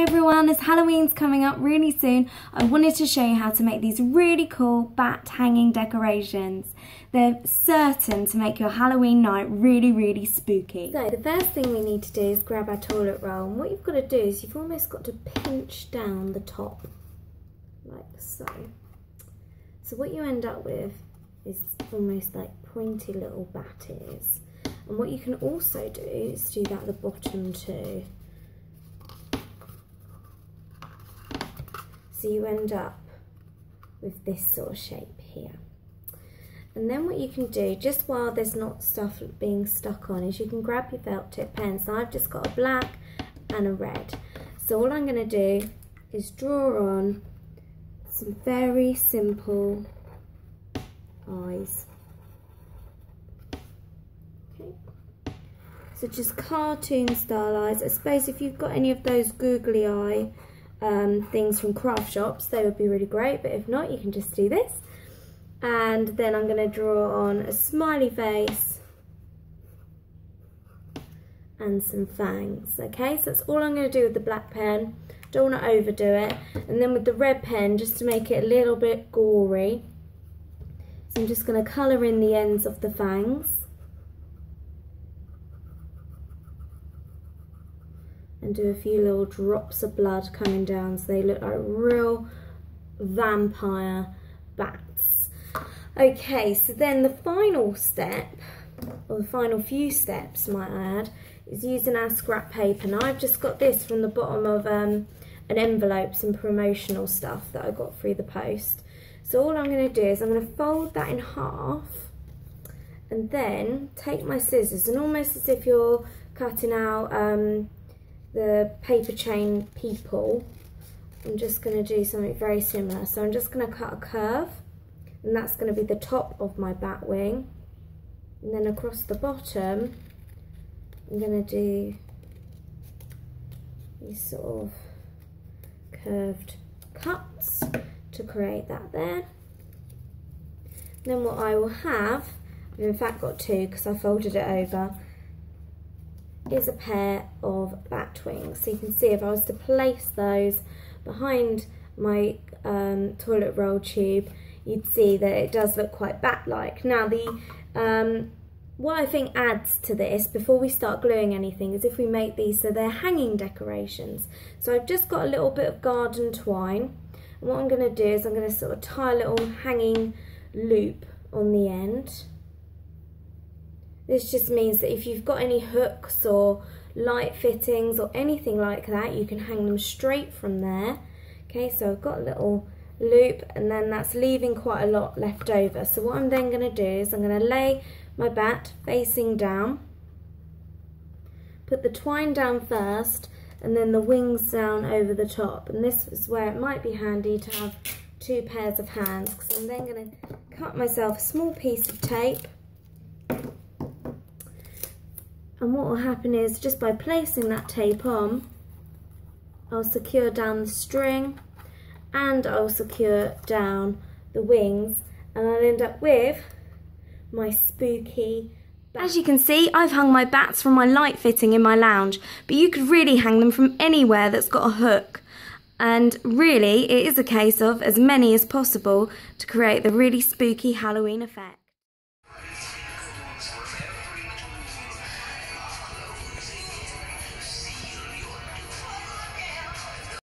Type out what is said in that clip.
Hi everyone, as Halloween's coming up really soon, I wanted to show you how to make these really cool bat hanging decorations. They're certain to make your Halloween night really spooky. So the first thing we need to do is grab our toilet roll, and what you've got to do is you've almost got to pinch down the top, like so. So what you end up with is almost like pointy little bat ears. And what you can also do is do that at the bottom too. So you end up with this sort of shape here. And then what you can do, just while there's not stuff being stuck on, is you can grab your felt tip pens. Now I've just got a black and a red. So all I'm going to do is draw on some very simple eyes. Okay. So just cartoon style eyes. I suppose if you've got any of those googly eye things from craft shops, they would be really great, but if not, you can just do this. And then I'm going to draw on a smiley face and some fangs. Okay, so that's all I'm going to do with the black pen. Don't want to overdo it. And then with the red pen, just to make it a little bit gory, so I'm just going to colour in the ends of the fangs. And do a few little drops of blood coming down so they look like real vampire bats. Okay, so then the final step, or the final few steps might I add, is using our scrap paper. Now I've just got this from the bottom of an envelope, some promotional stuff that I got through the post. So all I'm going to do is I'm going to fold that in half and then take my scissors, and almost as if you're cutting out the paper chain people, I'm just going to do something very similar. So I'm just going to cut a curve, and that's going to be the top of my bat wing, and then across the bottom I'm going to do these sort of curved cuts to create that there. Then what I will have, I've in fact got two because I folded it over, is a pair of bat wings. So you can see if I was to place those behind my toilet roll tube, you'd see that it does look quite bat-like. Now what I think adds to this before we start gluing anything is if we make these so they're hanging decorations. So I've just got a little bit of garden twine, and what I'm going to do is I'm going to sort of tie a little hanging loop on the end. This just means that if you've got any hooks or light fittings or anything like that, you can hang them straight from there. Okay, so I've got a little loop, and then that's leaving quite a lot left over. So what I'm then going to do is I'm going to lay my bat facing down, put the twine down first, and then the wings down over the top. And this is where it might be handy to have two pairs of hands, because I'm then going to cut myself a small piece of tape. And what will happen is, just by placing that tape on, I'll secure down the string and I'll secure down the wings, and I'll end up with my spooky bat. As you can see, I've hung my bats from my light fitting in my lounge, but you could really hang them from anywhere that's got a hook. And really, it is a case of as many as possible to create the really spooky Halloween effect.